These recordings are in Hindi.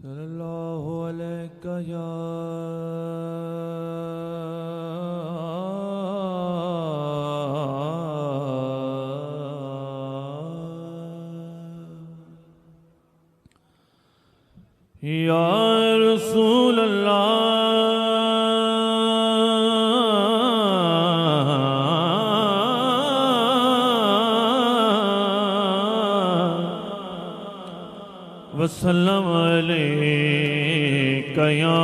सल्लल्लाहु अलैका या रसूल अल्लाह वसल्लम अलैका या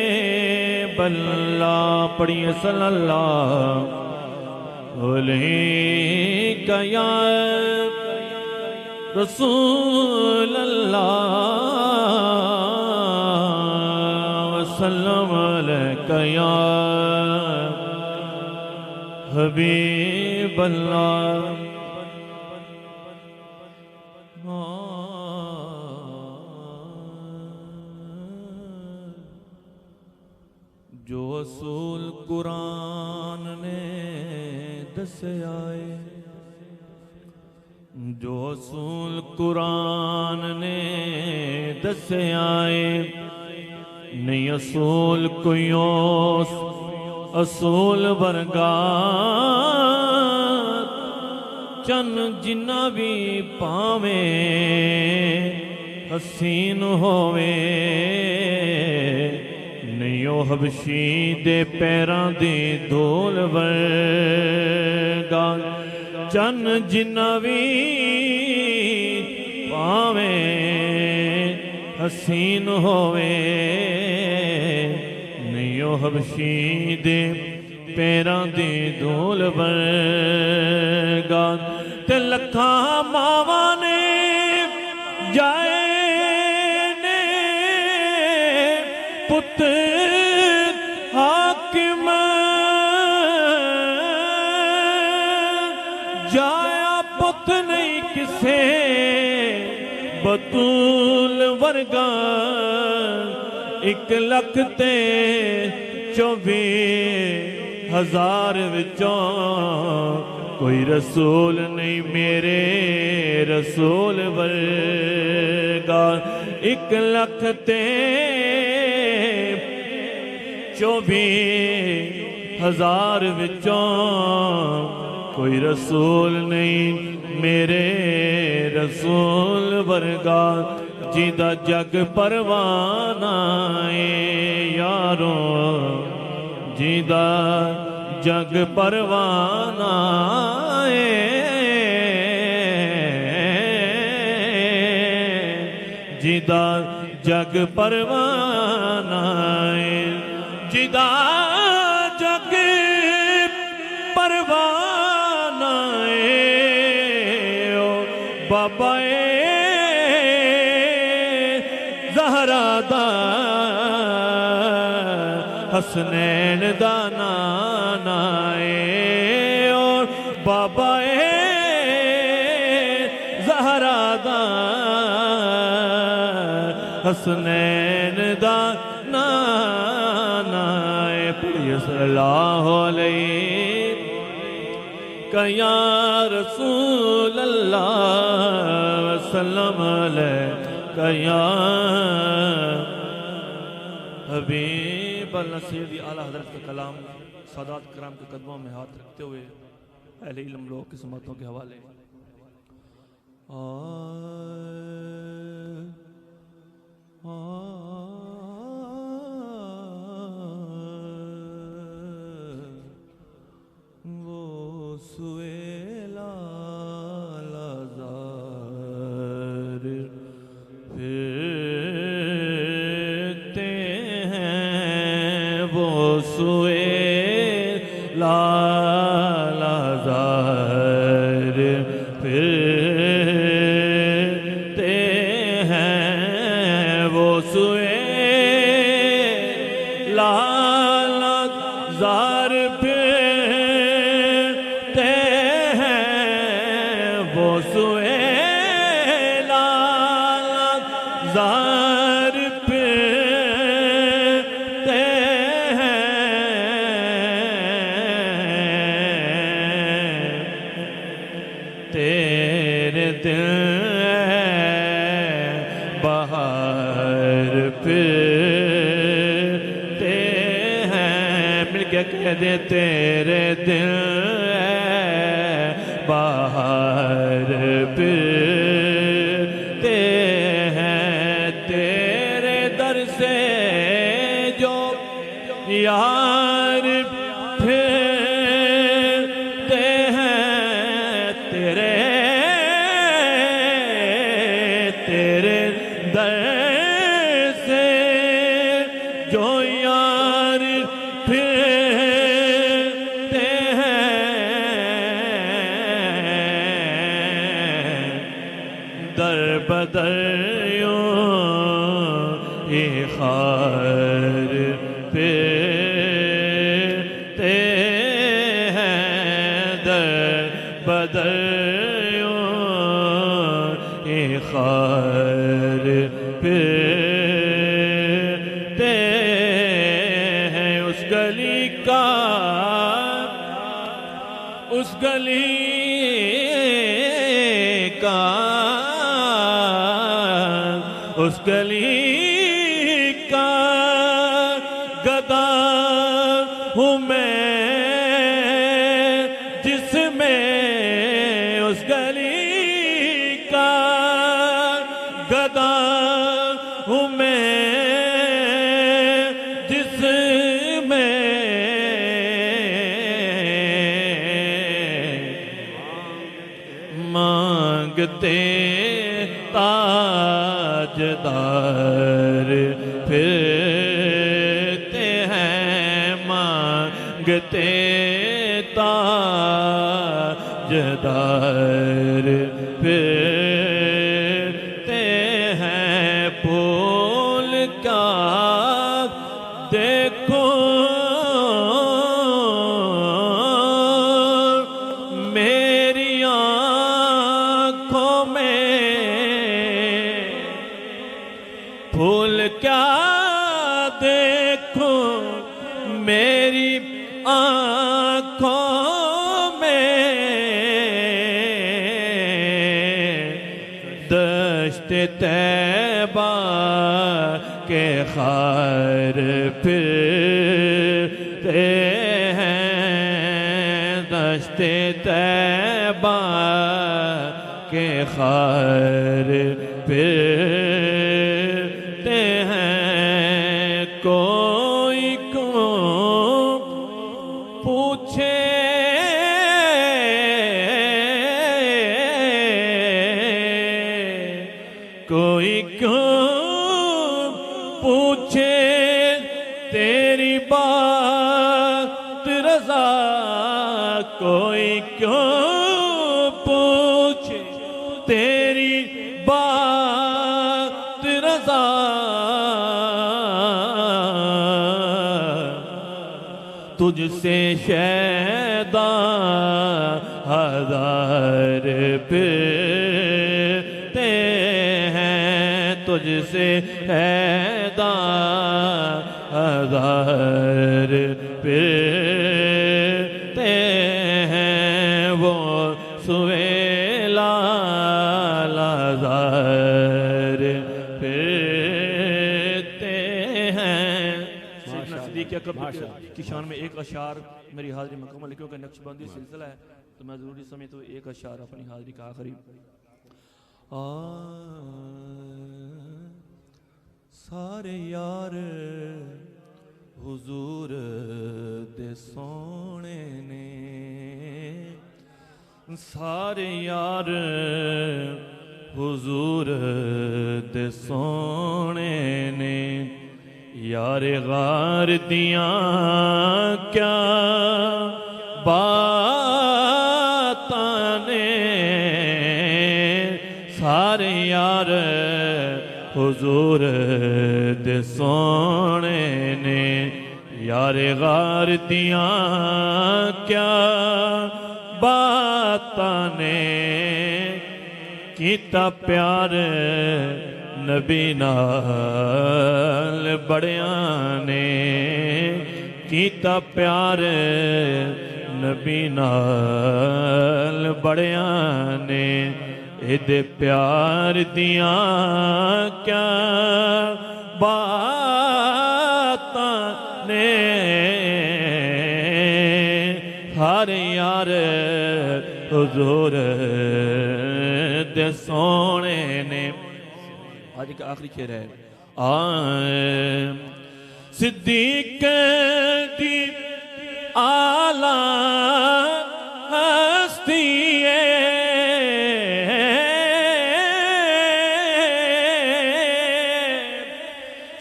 हबीब अल्लाह। पढ़िए सल्लल्लाहु अलैका या रसूल अल्लाह वसल्लम अलैका या हबीब अल्लाह। जो असूल कुरान ने दसे आए, जो असूल कुरान ने दसे आए, नहीं असूल कोई असूल वर्गा चन जिन्ना भी पावे हसीन होवे, नहीं ओ हबशी दे पैरां दी धूल वर्गा चन जिन्ना भी पावे हसीन होवे, नहीं ओ हबशी दे पैरां दी धूल वर्गा। ते लखां मावां ने जाए ने पुत हाकिम जाया पुत नहीं किसे बतूल वर्गा। 1,24,000 विचों कोई रसूल नहीं मेरे रसूल वर्गा। 1,24,000 विचों कोई रसूल नहीं मेरे रसूल वर्गा। जिदा जग परवाना है यारो, जिदा जग परवाना है, जिदा जग परवाना है, जिदा जग परवाना है। ओ बाबा ज़हरा दा हसनैन दा नाना है, और बाबा ज़हरा दा हसनैन दा नाना है। पढ़िए सल्लल्लाहु अलैका या रसूल अल्लाह वसल्लम अलैका या हबीब अल्लाह। सैयदी आला हज़रत का कलाम सादात कराम के कदमों में हाथ रखते हुए अहले इल्म लोग की सुन्नतों के हवाले। वो सुएला लाज़ार फिरते हैं, वो सुएला लाज़ार फिरते हैं, वो सुएला लाज़ार फिरते हैं, वो सुएला लाज़ार फिरते हैं, दिल बाहर फिरते हैं, मिलके कह दे तेरे दिल बाहर फिरते हैं, तेरे दर से जो यार फिरते हैं, तेरे दर से जो यार फिरते हैं, दर बदर यूं ही खार फिरते हैं, दर बदर यूं ही खार फिरते हैं। उस गली का, उस गली का, उस गली का गदा हूँ मैं, जिसमें उस गली का गदा हूँ मैं, जिसमें मांगते ताजदार फिरते हैं, मांगते ताजदार फिरते हैं। फूल का देखो मेरी आँखों में, फूल क्या देखो मेरी आँखों में, दश्त तैबा के खार फिरते हैं, दश्त तैबा के खार फिरते हैं। कोई को पूछे कोई क्यों पूछे तेरी बात रज़ा, कोई क्यों पूछे तेरी बात रज़ा, तुझसे शैदा हजार फिरते हैं, तुझसे शैदा हजार फिरते हैं, वो सुवेला लाज़ार फिरते हैं। नज़दीक की शान में एक अशार मेरी हाज़िरी मुकम्मल, क्योंकि नक्शबंदी सिलसिला है तो मैं ज़रूरी समय तो एक अशार अपनी हाज़िरी का आखिरी। सारे यार हुजूर दे सोने ने, सारे यार हुजूर दे सोने ने, यार गार दियां क्या बातां ने, सारे यार हुजूर दे सोने ने, यार गार दियां क्या बातां ने, कीता प्यार नबी नाल बड़ियां ने, कीता प्यार नबी नाल बड़ियां ने, इदे प्यार दिया क्या बातां ने हर यार हुजूर दे सोने ने। आज का आखिरी शेर है। सिद्दीक दी आला हस्ती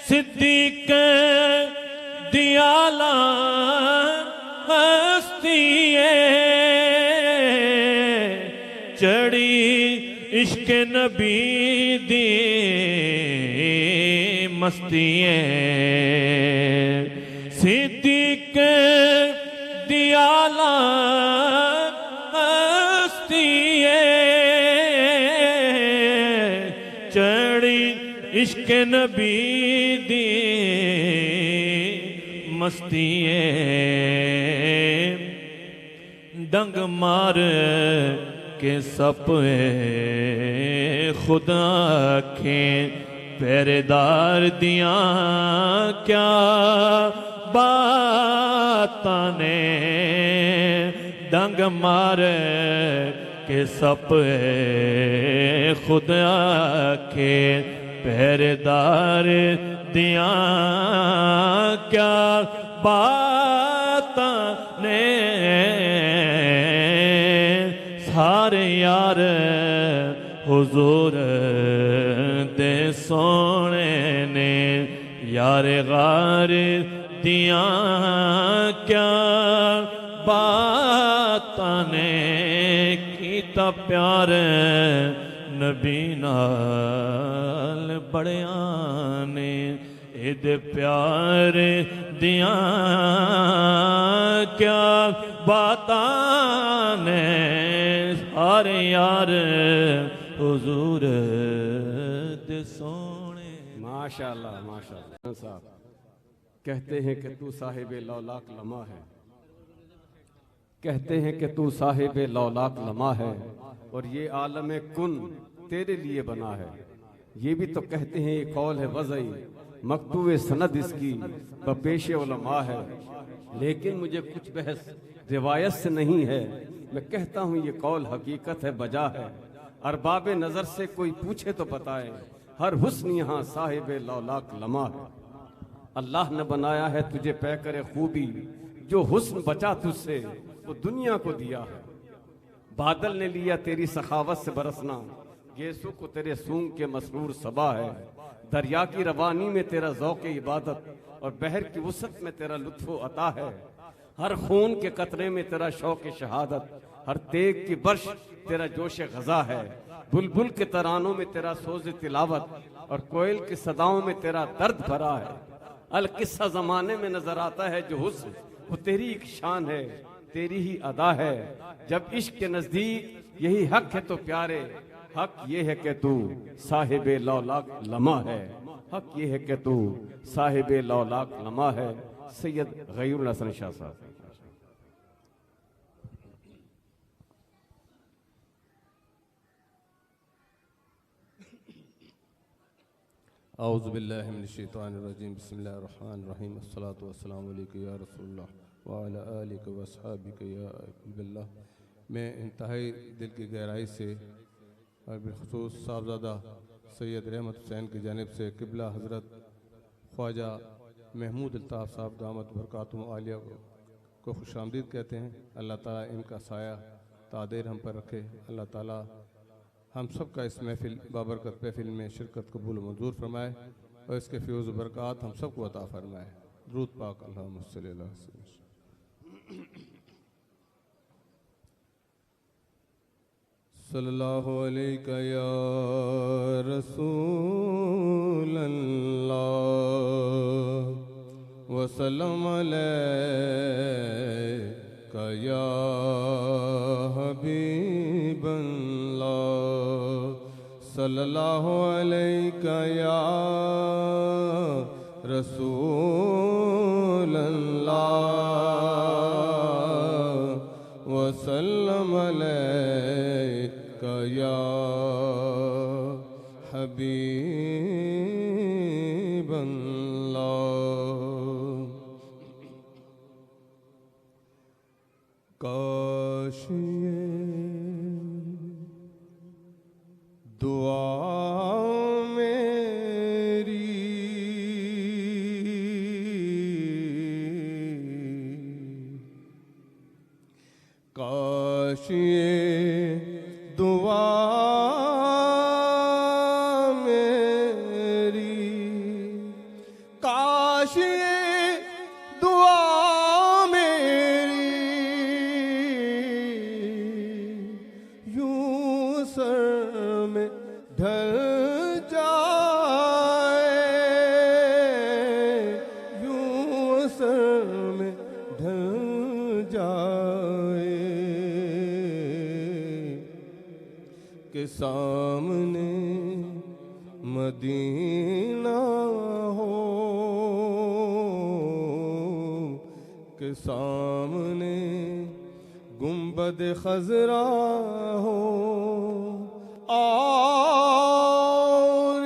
सिद्दीक दी आला हस्ती चढ़ी इश्क नबी दी मस्ती सिद्दीक दी आला हस्ती चढ़ी इश्क नबी दी मस्ती डंग मार के सप खुदा के पहरेदार दिया क्या बातां ने डंग मार के सप खुदा के पहरेदार दिया क्या बातां ने सारे यार हुजूर दे सोने ने यार गार दिया क्या बातां ने कीता प्यार नबी नाल बड़िया ने इदे प्यार दिया क्या बातां ने सारे यार हुजूर दे सोने। माशाअल्लाह माशाअल्लाह साहब कहते हैं कि तू साहिब लौलाक लमा है, कहते हैं कि तू साहिब लौलाक लमा है और ये आलम कुन तेरे लिए बना है। ये भी तो कहते हैं ये कौल है वज़ई मकतूए सनद इसकी बपेश उलमा है, लेकिन मुझे कुछ बहस रिवायत से नहीं है। मैं कहता हूँ ये कौल हकीकत है बजा है। अरबाब नज़र से कोई पूछे तो बताए हर हुस्न यहाँ साहिब लौलाक लमा है। अल्लाह ने बनाया है तुझे पै करे खूबी, जो हुस्न बचा तुझसे वो दुनिया को दिया है। बादल ने लिया तेरी सखावत से बरसना, गेसू को तेरे सूंग के मसरूर सबा है। दरिया की रवानी में तेरा ज़ौक़ इबादत और बहर की वसत में तेरा लुत्फ़ अता है। हर खून के कतरे में तेरा शौक़ शहादत, हर तेग की बर्श तेरा जोश गज़ा है। बुलबुल के तरानों में तेरा सोज़ तिलावत और कोयल की सदाओं में तेरा दर्द भरा है। अल किस्सा ज़माने में नजर आता है जो हुस्न वो तेरी एक शान है, तेरी ही अदा है। जब इश्क के नज़दीक यही हक है तो प्यारे, हक ये है कि तू साहिब लौलाक लमा है। हक ये है कि तू साहिब लौलाक लमा है। सैयद गयूरुल हसन शाह साहब। औज़ुबिल्लाहि मिनश्शैतानिर्रजीम बिस्मिल्लाहिर्रहमानिर्रहीम अस्सलातु वस्सलामु अलैका या रसूलल्लाह व अला आलिका व अस्हाबिका या बिल्लाह। मैं इंतहाई दिल की गहराई से और बिलखुसूस साहबजादा सैयद रहमत हुसैन की जानिब से क़िबला हज़रत ख्वाजा महमूद अल्ताफ़ साहब दामत बरकातुहुम आलिया को खुशामदीद कहते हैं। अल्लाह ताला इनका साया तादेर हम पर रखे। अल्लाह ताला हम सब का इस महफिल बाबरकत महफिल में शिरकत कबूल मंजूर फरमाए और इसके फ्यूज़ बरक़ात हम सब को अता फरमाए। दुरूद पाक अल्लाहुम्मा सल्ली अला सल्लल्लाहु अलैका या रसूल अल्लाह व सल्लम अलैका या हबीब अल्लाह सल्लल्लाहु अलैका या रसूल अल्लाह व सल्लम अलैका का या हबीब अल्लाह। काश ये दुआ मेरी काश ये दुआ मेरी काश ये दुआ मेरी यूं सर में ढल जाए यूं सर में ढल जाए के सामने मदीना हो के सामने गुंबद खजरा हो और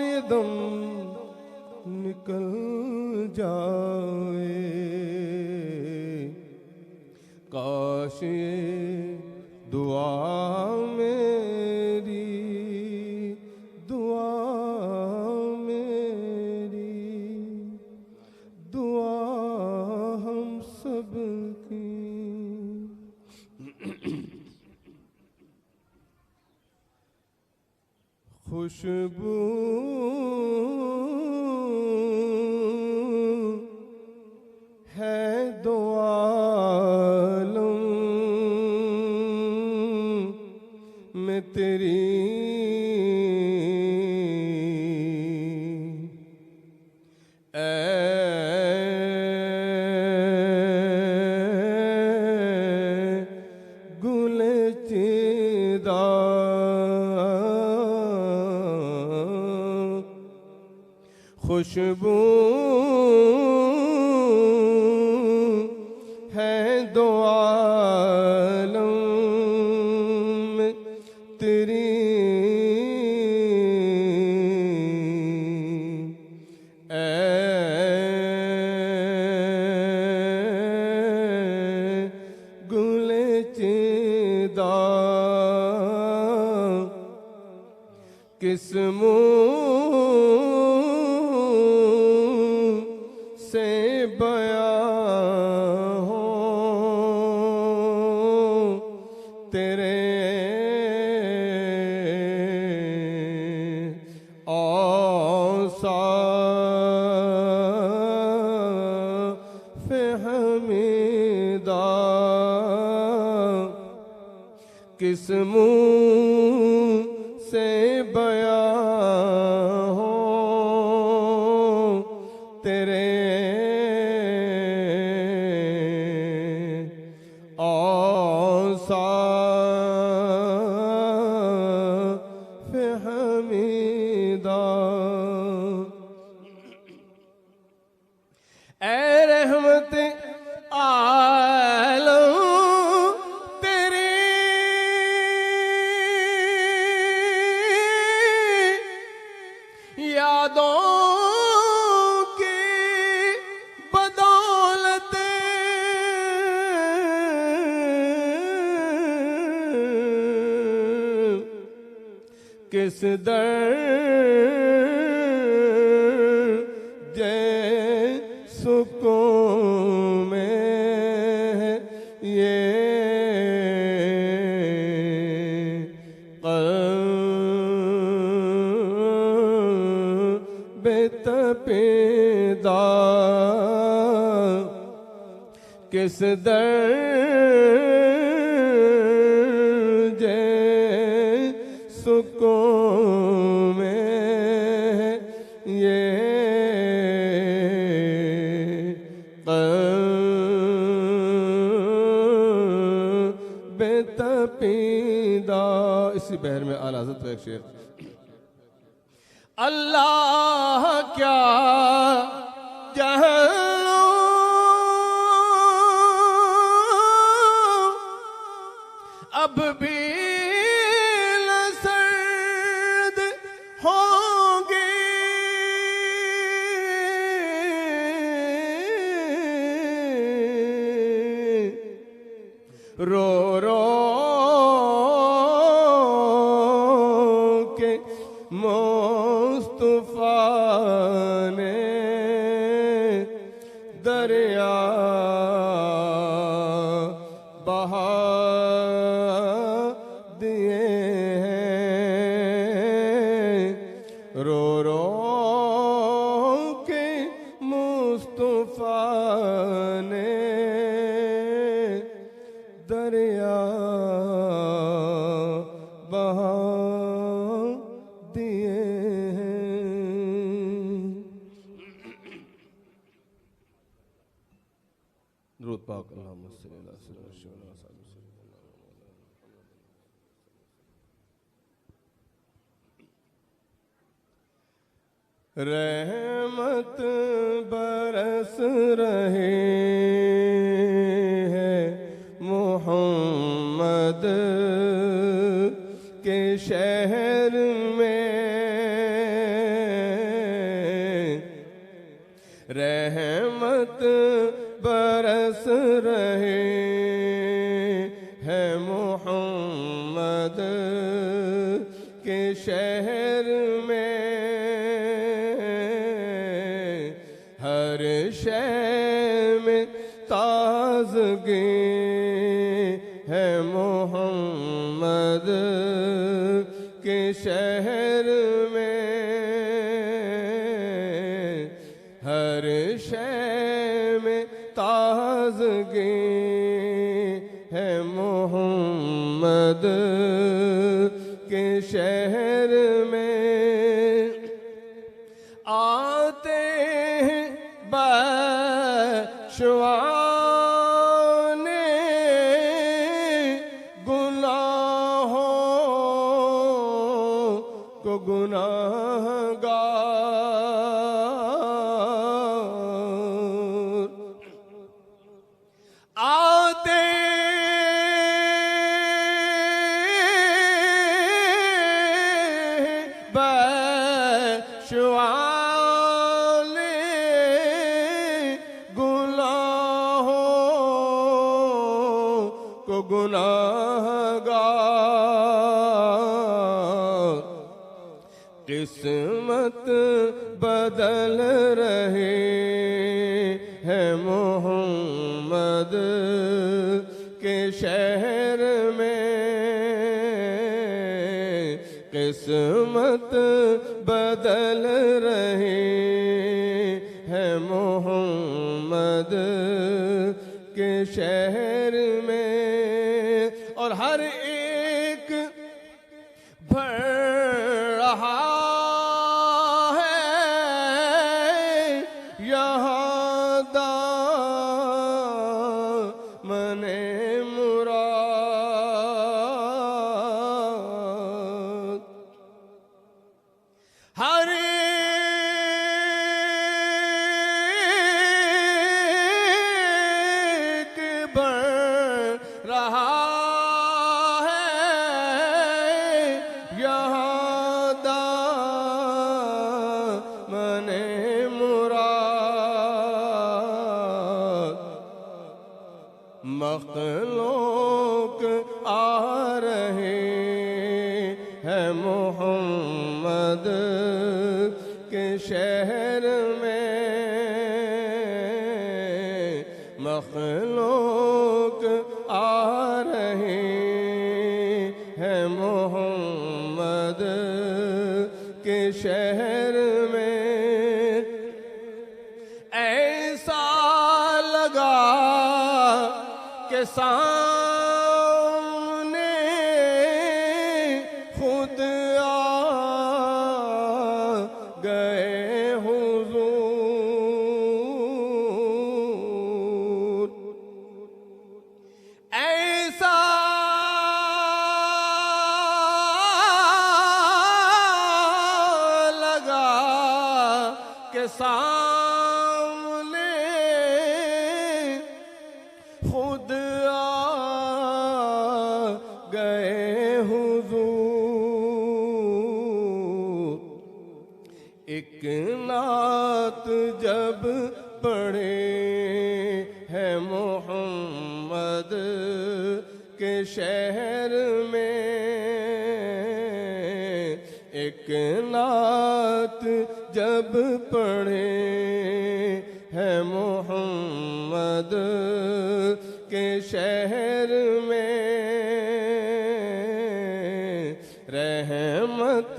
ये दम निकल जाए काश ये दुआ मेरी दुआ मेरी दुआ हम सब की। खुशबू है दो आलम में तेरी गुले चिदा खुशबू है दो आलम में तेरी गुले चिदा किस मुँह से बयां हो तेरे औसाफ हमीदा किस मुँह से बयां हो तेरे औसाफ हमीदा। ऐ रहमत आलम तेरी यादों की बदौलत किस दर्द सुकून में ये बेतपीदा किस दर्द सुकून में ये बेतपीदा। इसी बहर में आला हज़रत का एक शेर अल्लाह क्या जहलो अब भी न रो रो के मुस्तफा ने दरिया बहा दिए हैं। रो रो के मुस्तफा ने दरिया बहा दिए हैं। दुरूद पाक अल्लाहुम्मा सल्ली अला सय्यिदना रहमत बरस रहे हैं मोहम्मद के शहर में। रहमत बरस रहे हैं मोहम्मद के शहर में। हर शय में ताज़गी है मोहम्मद के शहर में। हर शय में ताज़गी है मोहम्मद के शहर में। आते हैं बख्शवाने गुनाहों को गुनाहगार। आते बख्शवाने गुनाहों को गुनाहगार। किस्मत बदल रहे हैं मोहम्मद के शहर में। किस्मत बदल रहे हैं मोहम्मद के शहर में। और हर एक भर रहा है यहाँ दामने मुराद। हर एक बढ़ रहा है यहाँ दामने मुराद। मखलूक आ रहे हैं मोहम्मद के शहर में। मखलूक आ रहे हैं मोहम्मद के शहर में। ऐसा लगा के सामने खुद आ गए हुजूर। ऐसा लगा के सामने खुद आ गए हुजूर। एक नात जब पढ़े है मोहम्मद के शहर में एक नात जब पढ़े है मोहम्मद के शहर में रहमत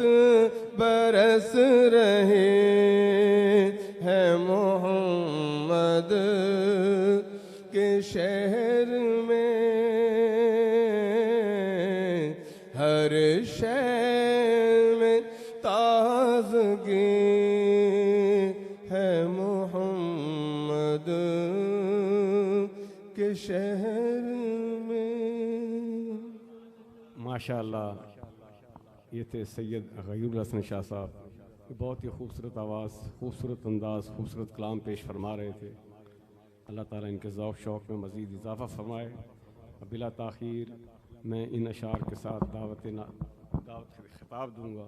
बरस रहे है मोहम्मद के शहर में हर शय में ताज़गी है मोहम्मद के शहर में। माशाअल्लाह, ये थे सैयद गयूरुल हसन शाह साहब। बहुत ही खूबसूरत आवाज़, खूबसूरत अंदाज़, खूबसूरत कलाम पेश फरमा रहे थे। अल्लाह ताला इनके ज़ौक़ शौक़ में मज़ीद इजाफ़ा फरमाए। बिला ताख़ीर मैं इन अशार के साथ दावत खिताब दूँगा।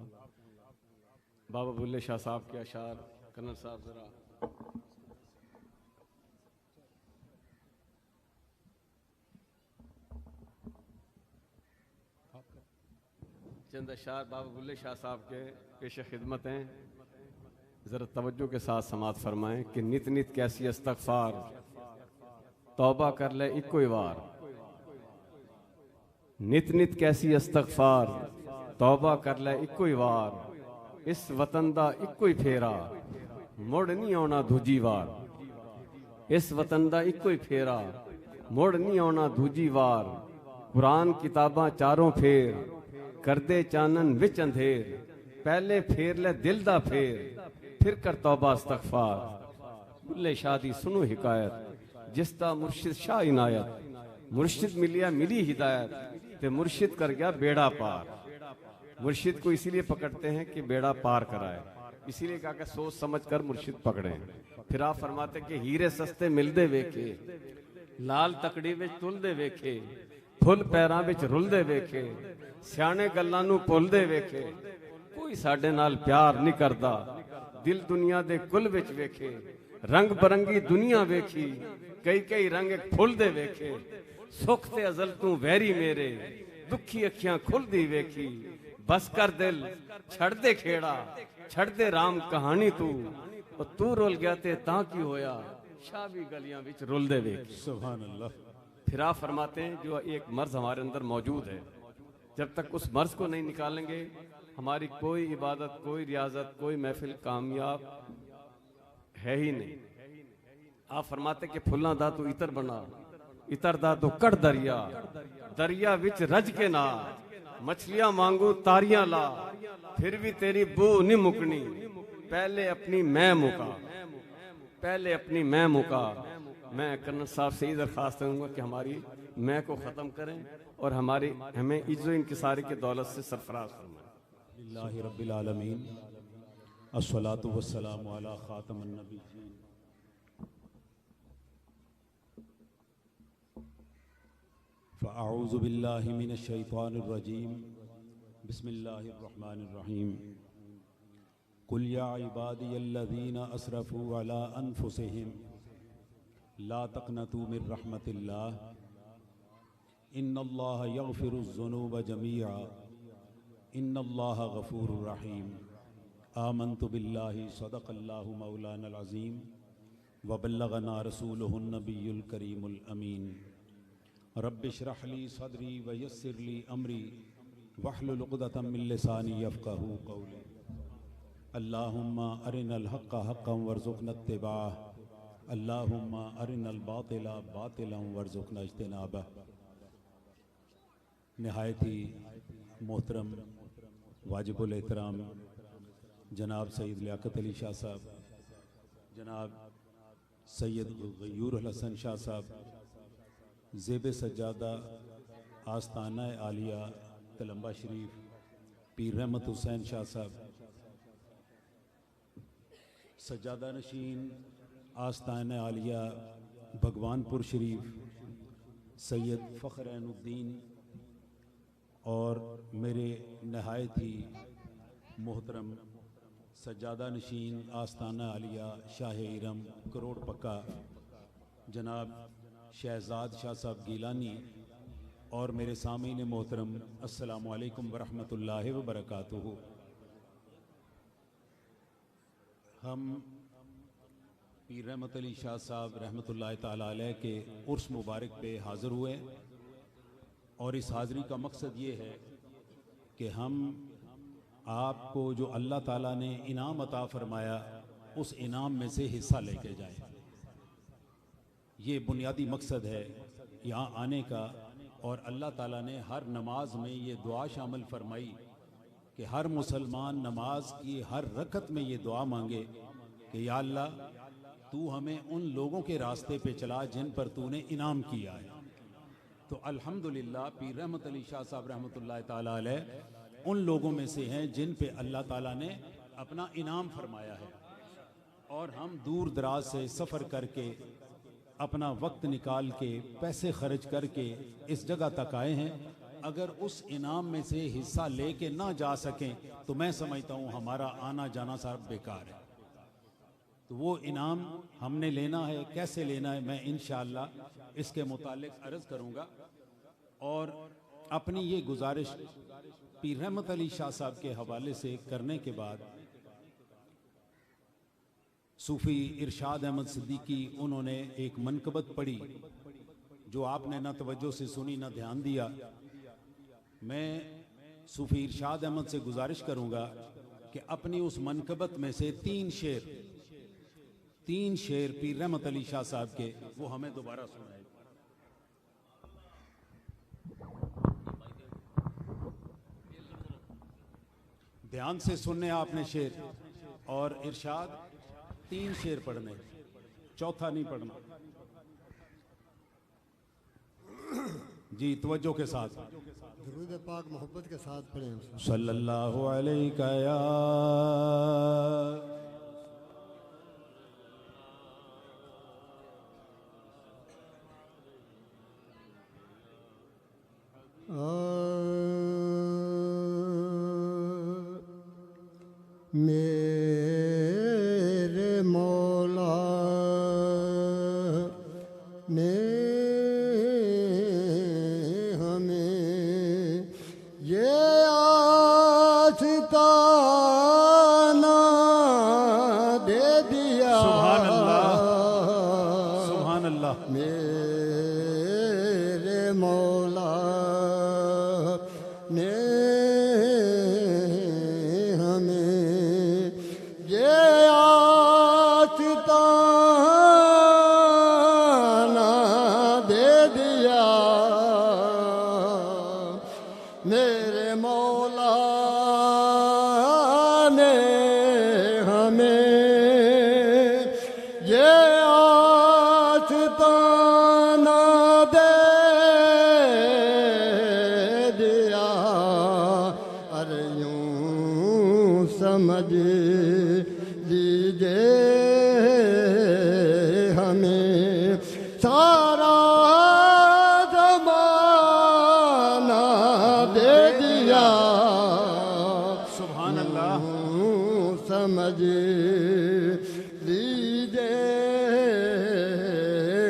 बाबा बुल्ले शाह साहब के अशार, कर्नल साहब ज़रा चंद अशार बाबा बुल्ले शाह साहब के पेश खिदमत हैं। ज़रा तवज्जो के साथ समात फरमाएं कि नित नित कैसी इस्तग़फ़ार, तौबा कर ले इक्को वार। नित नित कैसी इस्तग़फ़ार, तौबा कर ले इक्को वार। इस वतन दा इक्को फेरा, मुड़ नहीं आना दूजी वार। इस वतन दा इक्को फेरा, मुड़ नहीं आना दूजी वार। कुरान किताबां चारों फेर, कर दे चानन विच अंधेर। पहले फेर ले दिल दा फेर, फिर कर तौबा इस्तग़फ़ार। बुल्ले शाह दी सुनो हिकायत, जिसदा मुर्शिद शाह इनायत। मुर्शिद मिलिया मिली हिदायत, ते मुर्शिद कर गया बेड़ा पार। मुर्शिद को इसीलिए पकड़ते हैं कि बेड़ा पार कराए, इसीलिए कहा कि सोच समझ कर मुर्शिद पकड़े। फिर आप फरमाते कि हीरे सस्ते मिलदे वेखे, लाल तकड़ी विच तुलदे वेखे। फुल पैरां विच रुलदे वेखे, सियाणे गल्लां नूं भुलदे वेखे। कोई साडे नाल प्यार नहीं करदा, दिल दुनिया दे कुल विच वेखे। रंग बरंगी दुनिया वेखी, कई कई रंग एक फुल दे वेखे। सुख ते अजल तू वैरी मेरे, दुखी अखियां खुलदी वेखी। बस कर दिल छड़ दे खेड़ा, छड़ दे राम कहानी तू। और तू रुल गया ते तां की होया, शाह भी गलियां विच रुलदे वेखी। सुभान अल्लाह। फिर आप फरमाते हैं जो एक मर्ज हमारे अंदर मौजूद है, जब तक उस मर्ज को नहीं निकालेंगे हमारी कोई इबादत, कोई रियाजत, कोई महफिल कामयाब है ही नहीं। आप फरमाते कि फुल्ला दा तू इतर बना, इतर दा तू कड़ दरिया। दरिया विच रज के ना, मछलियां मांगू तारियां ला। फिर भी तेरी बू नहीं मुकनी, पहले अपनी मैं मुका। पहले अपनी मैं मुका। मैं कर्नल साहब से ही दरख्वास्त करूँगा कि हमारी मैं को ख़त्म करें और हमें इज्जो इंकिसारी की दौलत से सरफराज फरमाएं। लिल्लाहि रब्बिल आलमीन, अस्सलातु वस्सलामु अला खातमिन नबिय्यीन। फ़अऊज़ु बिल्लाहि मिनश शैतानिर रजीम, बिस्मिल्लाहिर रहमानिर रहीम। कुल या इबादियल्लज़ीना असरफ़ू अला अनफुसिहिम ला तक़नतू मिर रहमतिल्लाह, इन्नल्लाह यग़फ़िरुज़्ज़ुनूब जमीआ, इन्नल्लाह गफ़ूरुर रहीम। आमन्तु बिल्लाहि सदक़ल्लाहु मौलानल अज़ीम व बल्लगना रसूलुहुन नबियुल करीमुल अमीन। रब्बिश्रह ली सदरी व यस्सिर ली अमरी वहलुल उक़दतम मिन लिसानी यफ़क़हू क़ौली। अल्लाहुम्मा अरिनल हक़्क़ हक़्क़न वरज़ुक़ना इत्तिबाअह, अल्लाहुम्मा अरिनल बातिला बातिलन वरज़ुक़ना इज्तिनाबह। निहायत ही मोहतरम वाजिबुल एहतराम जनाब सैयद लियाकत अली शाह साहब, जनाब सैयद गयूरुल हसन शाह साहब, ज़ेब सज्जादा आस्ताना आलिया तलम्बा शरीफ, पीर रहमत हुसैन शाह साहब, सज्जादा नशीन आस्ताना आलिया भगवानपुर शरीफ सैयद फ़ख्र-ए-नूद्दीन और मेरे नहायत ही मोहतरम सज्जादा नशीन आस्ताना आलिया शाह इरम करोड़ पक्का जनाब शहजाद शाह साहब गीलानी और मेरे सामीन मोहतरम, अस्सलामु अलैकुम वरहमतुल्लाहि वबरकातुहू। हम पीर रहमत अली शाह साहब रहमतुल्लाहि ताला अलैह के उर्स मुबारक पे हाज़िर हुए और इस हाज़िरी का मकसद ये है कि हम आपको जो अल्लाह ताला ने इनाम अता फरमाया उस इनाम में से हिस्सा लेके जाएं। ये बुनियादी मकसद है यहाँ आने का। और अल्लाह ताला ने हर नमाज में ये दुआ शामिल फरमाई कि हर मुसलमान नमाज की हर रकत में ये दुआ मांगे कि या अल्लाह तू हमें उन लोगों के रास्ते पे चला जिन पर तूने इनाम किया है। तो अल्हम्दुलिल्लाह पीर रहमत अली शाह साहब रहमतुल्लाहि ताला अलैह उन लोगों में से हैं जिन पे अल्लाह ताला ने अपना इनाम फरमाया है। और हम दूर दराज से सफ़र करके अपना वक्त निकाल के पैसे खर्च करके इस जगह तक आए हैं। अगर उस इनाम में से हिस्सा लेके ना जा सकें तो मैं समझता हूँ हमारा आना जाना सारा बेकार है। तो वो इनाम हमने लेना है, कैसे लेना है मैं इंशाअल्लाह इसके मुतालिक अर्ज़ करूँगा। और अपनी ये गुजारिश पीर रहमत अली शाह साहब के हवाले से करने के बाद सूफ़ी इरशाद अहमद सिद्दीकी उन्होंने एक मनकबत पढ़ी जो आपने ना तवज्जो से सुनी ना ध्यान दिया। मैं सूफ़ी इरशाद अहमद से गुजारिश करूँगा कि अपनी उस मनकबत में से तीन शेर पीर रहमत अली शाह साहब के वो हमें दोबारा सुनाए। ध्यान से सुनने आपने शेर और इरशाद तीन शेर पढ़ने, चौथा नहीं पढ़ना जी। तवज्जो के साथ दुरूद पाक मोहब्बत के साथ पढ़ें। सल्लल्लाहु अलैहि या मेरे मौला ने हमें ये आस्ताना दे दिया। सुभान अल्लाह, सुभान अल्लाह। मेरे मौला ने मेरे मौला ने हमें ये आस्ताना दे दिया। अरे यूं समझ लीजिए हमें सारा समझ लीजिए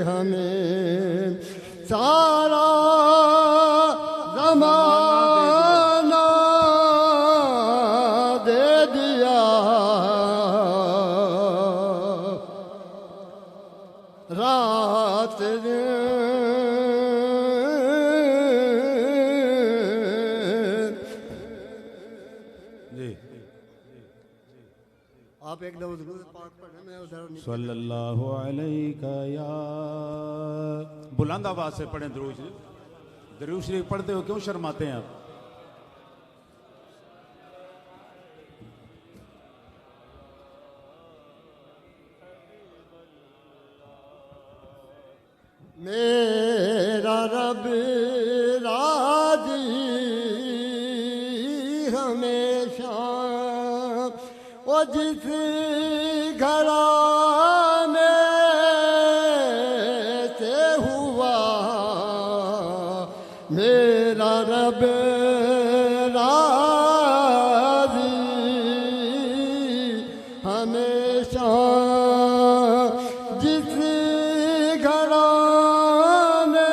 हमें सारा ज़माना दे दिया। रात आप एक दफ़ा ज़रूर पाक पढ़ें, मैं उधर सल्लल्लाहु अलैहि या। बुलंद आवाज से पढ़ें दरूद शरीफ। दरूद शरीफ पढ़ते हो क्यों शर्माते हैं आप? मेरा रब राजी हमेशा वो जिस घराने से हुआ। मेरा रब राजी हमेशा जिस घराने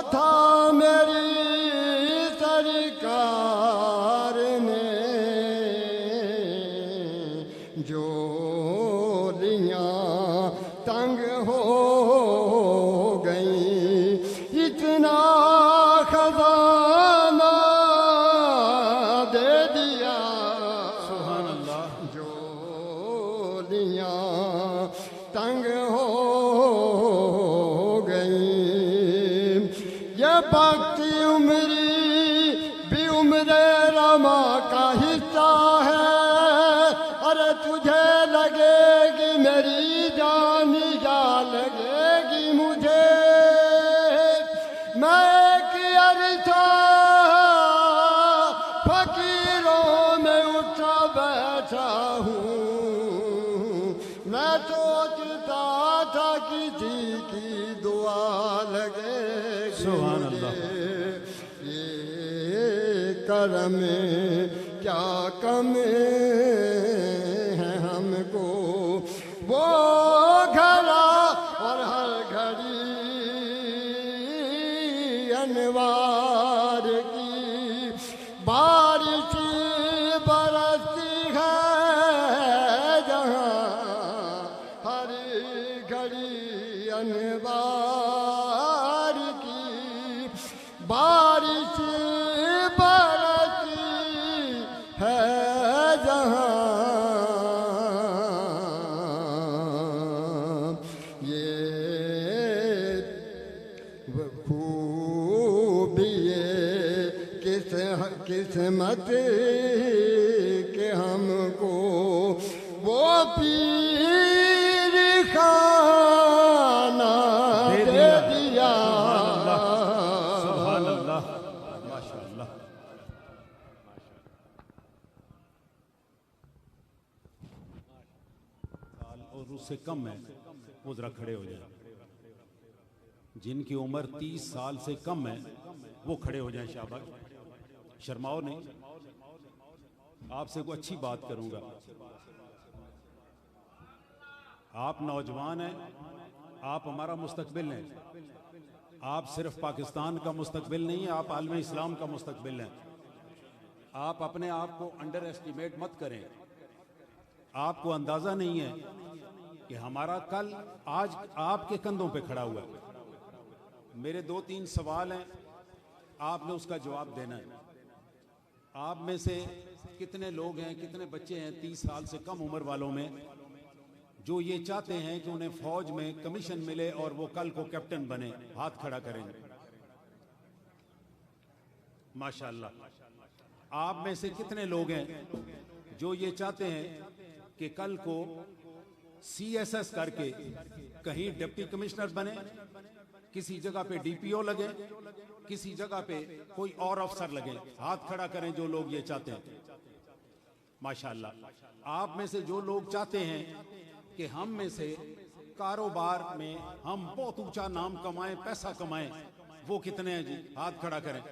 था मेरी सरकार ने झोलियाँ तंग हो गई, इतना खजाना दे दिया। सुभान अल्लाह। झोलियाँ तंग हो गई, ये बाकी उम्री भी उम्रे रमा का हिस्सा है। अरे तुझे लगेगी मेरी जान या लगेगी मुझे, मैं कि अरसा फकीरों में उठा बैठा हूँ। मैं सोचता था किसी की दुआ लगेगी। सुभान अल्लाह। ये करम क्या कम है हमको, वो घड़ा और हर घड़ी अनवार की बारिश बरसती है जहाँ, हर घड़ी अनवार की बारिश बरसती है जहाँ। ये खूबी किस्मत के हमको वो पीर खाना दे दिया। सुभान अल्लाह। माशाअल्लाह। साल और उससे कम है वो जरा खड़े हो जाए। जिनकी उम्र 30 साल से कम है वो खड़े हो जाए। शाबाश, शर्माओ नहीं। आपसे कोई अच्छी बात करूंगा। आप नौजवान हैं, आप हमारा मुस्तकबिल हैं। आप सिर्फ पाकिस्तान का मुस्तकबिल नहीं है, आप आलम इस्लाम का मुस्तकबिल हैं। आप अपने आप को अंडर एस्टिमेट मत करें। आपको अंदाजा नहीं है कि हमारा कल आज आपके कंधों पे खड़ा हुआ है। मेरे 2-3 सवाल हैं, आपने उसका जवाब देना है। आप में से कितने लोग हैं, कितने बच्चे हैं 30 साल से कम उम्र वालों में जो ये चाहते हैं कि उन्हें फौज में कमीशन मिले और वो कल को कैप्टन बने? हाथ खड़ा करेंगे। माशाअल्लाह। आप में से कितने लोग हैं जो ये चाहते हैं कि कल को CSS करके कहीं डिप्टी कमिश्नर बने, किसी जगह पे DPO लगे, किसी जगह पे कोई और अफसर लगे? हाथ खड़ा करें जो लोग ये चाहते हैं। माशाअल्लाह। आप में से जो लोग चाहते हैं कि हम में से कारोबार में हम बहुत ऊंचा नाम कमाएं, पैसा कमाएं, वो कितने हैं जी? हाथ खड़ा करें।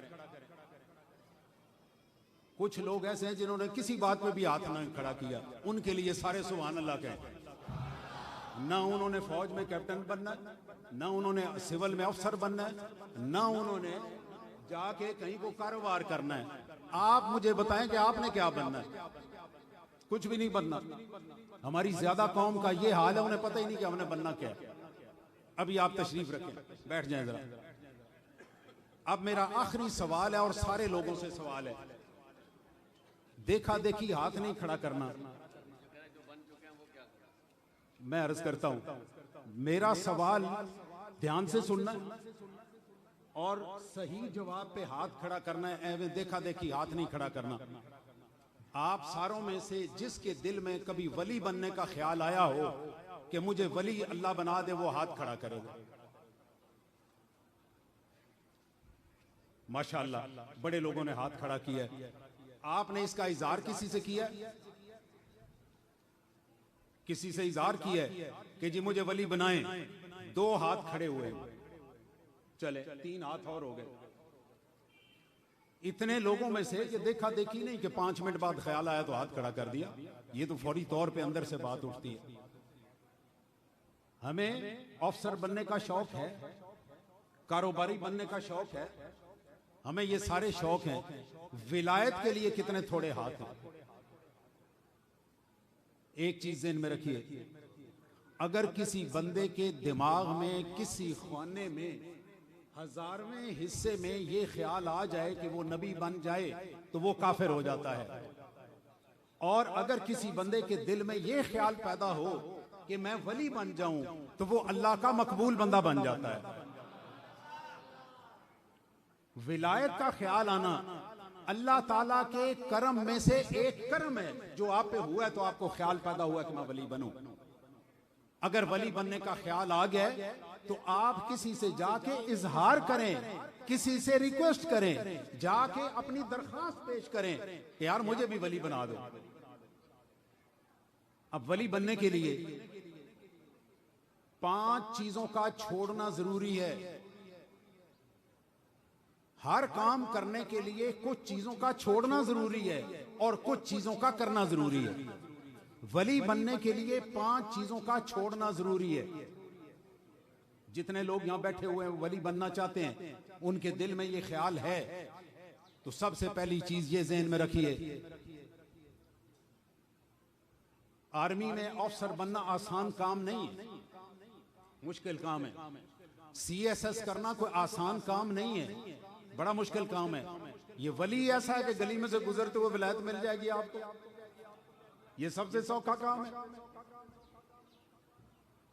कुछ लोग ऐसे हैं जिन्होंने किसी बात में भी हाथ ना खड़ा किया, उनके लिए सारे सुभान अल्लाह कहें। ना उन्होंने फौज में कैप्टन बनना है, ना उन्होंने सिविल में अफसर बनना है, ना उन्होंने जाके कहीं को कारोबार करना है। आप मुझे बताएं कि आपने क्या बनना है? कुछ भी नहीं बनना। हमारी ज्यादा कौम का ये हाल है, उन्हें पता ही नहीं कि हमने बनना क्या है। अभी आप तशरीफ रखें, बैठ जाएं जरा। अब मेरा आखिरी सवाल है और सारे लोगों से सवाल है। देखा देखी हाथ नहीं खड़ा करना। मैं अर्ज करता हूं, मेरा सवाल ध्यान से सुनना और सही जवाब पे हाथ खड़ा करना है। एवं देखा देखी हाथ नहीं खड़ा करना। आप सारों में से जिसके दिल में कभी वली बनने का ख्याल आया हो कि मुझे वली अल्लाह बना दे, वो हाथ खड़ा करेगा। माशाअल्लाह, बड़े लोगों ने हाथ खड़ा किया है। आपने इसका इजहार किसी से किया? किसी से इजहार किया है कि जी मुझे वली बनाएं? 2 हाथ खड़े हुए, चले 3 हाथ और हो गए। इतने लोगों में से ये देखा देखी नहीं कि 5 मिनट बाद ख्याल आया तो हाथ खड़ा कर दिया। ये तो फौरी तौर पे अंदर से बात उठती है। हमें अफसर बनने का शौक है, कारोबारी बनने का शौक है, हमें ये सारे शौक हैं, विलायत के लिए कितने थोड़े हाथ हैं। एक चीज ज़हन में रखिए, अगर किसी बंदे के दिमाग में किसी खाने में 1000वें हिस्से में ये ख्याल आ जाए कि वो नबी बन जाए तो वो काफिर हो जाता है, और अगर किसी बंदे के दिल में ये ख्याल पैदा हो कि मैं वली बन जाऊं तो वो अल्लाह का मकबूल बंदा बन जाता है। विलायत का ख्याल आना अल्लाह ताला के करम में से एक करम है जो आप पे हुआ है, तो आपको ख्याल पैदा हुआ कि मैं वली बनूं। अगर वली बनने का ख्याल आ गया तो आप किसी से जाके इजहार करें, किसी से रिक्वेस्ट करें, जाके अपनी दरखास्त पेश करें कि यार मुझे भी वली बना दो। अब वली बनने के लिए 5 चीजों का छोड़ना जरूरी है। हर काम करने के लिए कुछ चीजों का छोड़ना जरूरी है और कुछ चीजों का करना जरूरी है। वली बनने के लिए 5 चीजों का छोड़ना जरूरी है। जितने लोग यहां बैठे हुए हैं वली बनना चाहते हैं, उनके दिल में ये ख्याल है, तो सबसे पहली चीज ये ज़हन में रखिए, आर्मी में ऑफिसर बनना आसान काम नहीं है, मुश्किल काम है। CSS करना कोई आसान काम नहीं है, बड़ा मुश्किल काम है। ये वली ऐसा है कि गली में से गुजरते हुए विलायत मिल जाएगी आपको, ये सबसे सौखा काम है।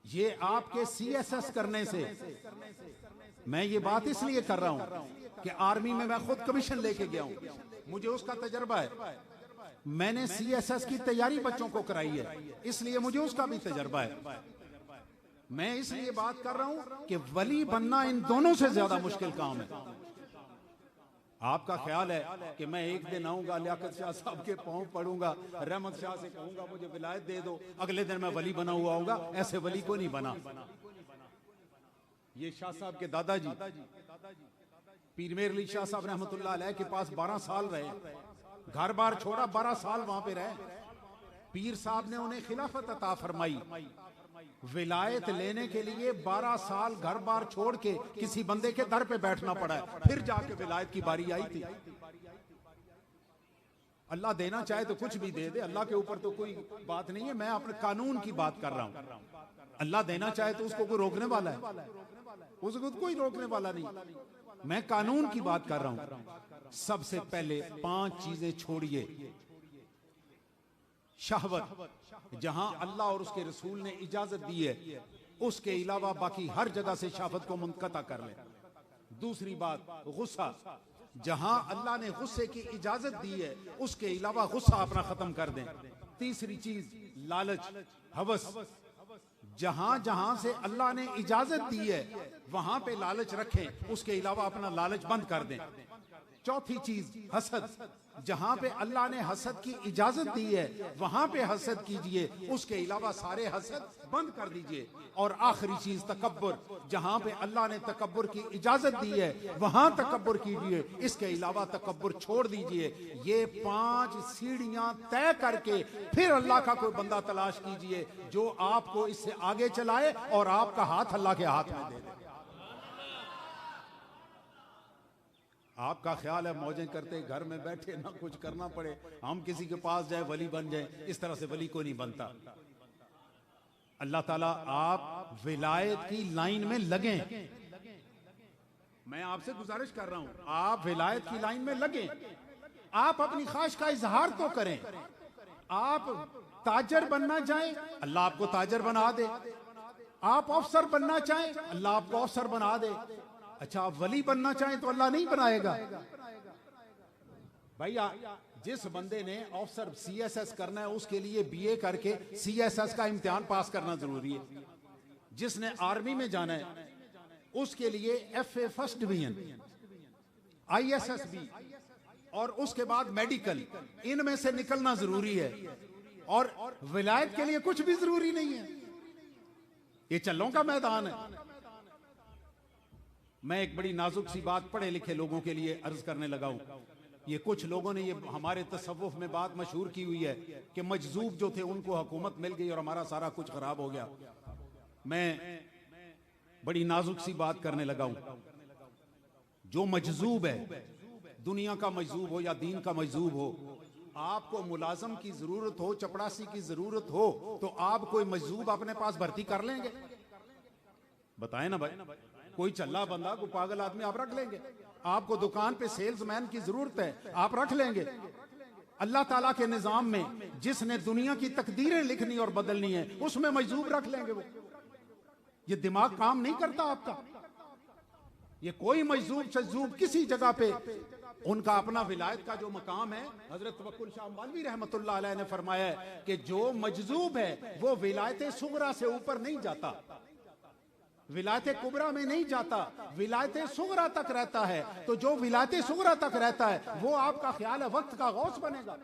ये आपके CSS करने से, मैं ये बात इसलिए कर रहा हूं कि आर्मी में मैं खुद कमीशन लेके गया हूं, मुझे उसका तजर्बा है। मैंने CSS की तैयारी बच्चों को कराई है, इसलिए मुझे उसका भी तजर्बा है। मैं इसलिए बात कर रहा हूं कि वली बनना इन दोनों से ज्यादा मुश्किल काम है। आपका ख्याल है कि मैं एक दिन आऊंगा, लियाकत शाह साहब के पांव पड़ूंगा, रहमत शाह से कहूंगा मुझे विलायत दे दो, अगले दिन मैं वली बना हुआ होऊंगा। ऐसे वली को नहीं बना। ये शाह साहब के दादाजी पीर मेर अली शाह साहब रहमतुल्लाह अलैह के पास 12 साल रहे, घर बार छोड़ा, 12 साल वहां पे रहे। पीर साहब ने उन्हें खिलाफत अता फरमाई। विलायत लेने के लिए 12 साल घर बार छोड़ के किसी बंदे के दर पे बैठना पड़ा है, फिर जाके विलायत की बारी आई थी। अल्लाह देना चाहे तो कुछ भी दे दे, अल्लाह के ऊपर तो कोई बात नहीं है। मैं अपने कानून की बात कर रहा हूं। अल्लाह देना चाहे तो उसको कोई रोकने वाला है? उसको कोई रोकने वाला नहीं। मैं कानून की बात कर रहा हूं। सबसे पहले 5 चीजें छोड़िए। शहवत, जहां अल्लाह और उसके रसूल ने इजाजत दी है, उसके अलावा बाकी हर जगह से शहवत को मुनक़ता कर ले। दूसरी बात, गुस्सा, जहां अल्लाह ने गुस्से की इजाजत दी है, उसके अलावा गुस्सा अपना खत्म कर दें। तीसरी चीज, लालच, हवस, जहां जहां से अल्लाह ने इजाजत दी है वहां पे लालच रखें, उसके अलावा अपना लालच बंद कर दें। चौथी चीज, हसद, जहां पे अल्लाह ने हसद की इजाजत दी है वहां पे हसद कीजिए, उसके अलावा सारे हसद बंद कर दीजिए। और आखिरी चीज, तकब्बुर, जहां पे अल्लाह ने तकब्बुर की इजाजत दी है वहां तकब्बुर कीजिए, इसके अलावा तकब्बुर छोड़ दीजिए। ये 5 सीढ़ियां तय करके फिर अल्लाह का कोई बंदा तलाश कीजिए जो आपको इससे आगे चलाए और आपका हाथ अल्लाह के हाथ में दे दे। आपका ख्याल है मौजें करते घर में बैठे ना कुछ करना पड़े, हम किसी के पास जाए वली बन जाए, इस तरह से वली को नहीं बनता। अल्लाह ताला आप विलायत की लाइन में लगें। मैं आपसे गुजारिश कर रहा हूं, आप विलायत की लाइन में लगें। आप अपनी ख्वाहिश का इजहार तो करें। आप ताजर बनना चाहें, अल्लाह आपको ताजर बना दे। आप अफसर बनना चाहें, अल्लाह आपको अफसर बना दे। अच्छा, आप वली बनना चाहें तो अल्लाह नहीं बनाएगा। भैया, जिस बंदे ने अफसर CSS करना है उसके लिए BA करके CSS का इम्तिहान पास करना जरूरी है। जिसने आर्मी में जाना है उसके लिए FA फर्स्ट डिवीजन, ISSB और उसके बाद मेडिकल, इनमें से निकलना जरूरी है। और विलायत के लिए कुछ भी जरूरी नहीं है, ये चल्लों का मैदान है। मैं एक बड़ी नाजुक सी बात पढ़े लिखे लोगों के लिए अर्ज करने लगा हूं। ये कुछ लोगों ने ये हमारे तसव्वुफ में बात मशहूर की हुई है कि मजजूब जो थे उनको हुकूमत मिल गई और हमारा सारा कुछ खराब हो गया। मैं बड़ी नाजुक सी बात करने लगा हूं। जो मजजूब है, दुनिया का मजजूब हो या दीन का मजजूब हो, आपको मुलाजम की जरूरत हो, चपड़ासी की जरूरत हो, तो आप कोई मजजूब अपने पास भर्ती कर लेंगे? बताएं ना भाई। कोई चल्ला बंदा, कोई पागल आदमी आप रख लेंगे? आपको दुकान पे सेल्समैन की जरूरत है, आप रख लेंगे? अल्लाह ताला के निजाम में जिसने दुनिया की तकदीरें लिखनी और बदलनी है, उसमें मजदूर रख लेंगे वो? ये दिमाग काम नहीं करता आपका? ये कोई मजदूर शजूब किसी जगह पे उनका अपना विलायत का जो मकाम है, हजरत तवक्कुल शाह मौलवी रहमतुल्लाह अलैह ने फरमाया है कि जो मजजूब है वो विलायत सुगरा से ऊपर नहीं जाता, विलायत कुबरा में नहीं जाता, विलायत सुगरा तक रहता है। तो जो विलायत सुगरा तक रहता है वो आपका ख्याल है वक्त का गौस बनेगा?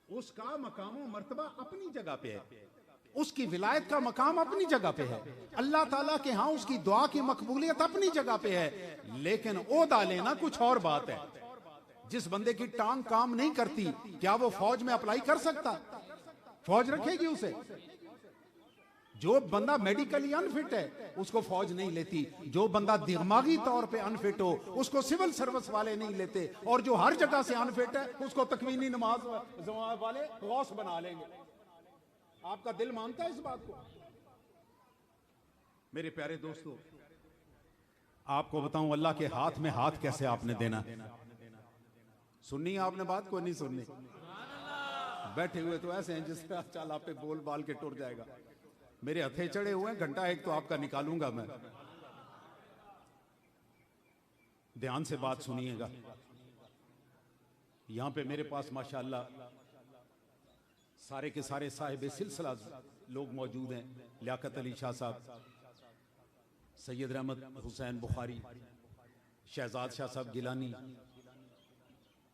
उसका मकाम मर्तबा अपनी जगह पे है, उसकी विलायत का मकाम अपनी जगह पे है, अल्लाह ताला के यहाँ उसकी दुआ की मकबूलियत अपनी जगह पे है। लेकिन ओहदा लेना कुछ और बात है। जिस बंदे की टांग काम नहीं करती, क्या वो फौज में अप्लाई कर सकता? फौज रखेगी उसे? जो बंदा मेडिकली अनफिट है उसको फौज नहीं लेती, जो बंदा दिमागी तौर पे अनफिट हो उसको सिविल सर्विस वाले नहीं लेते, और जो हर जगह से अनफिट है उसको तकवीनी नमाज वाले गौस बना लेंगे। आपका दिल मानता है इस बात को? मेरे प्यारे दोस्तों, आपको बताऊं अल्लाह के हाथ में हाथ कैसे आपने देना। सुननी है आपने बात, को नहीं सुननी? बैठे हुए तो ऐसे हैं जिस तरह चाल आप पे बोल बाल के टूट जाएगा। मेरे हथे चढ़े हुए हैं, घंटा एक तो आपका निकालूंगा मैं। ध्यान से बात सुनिएगा। यहां पे मेरे पास माशाअल्लाह सारे के सारे साहिब सिलसिला लोग मौजूद हैं। लियाकत अली शाह साहब, सैयद रहमत हुसैन बुखारी, शहजाद शाह साहब गिलानी,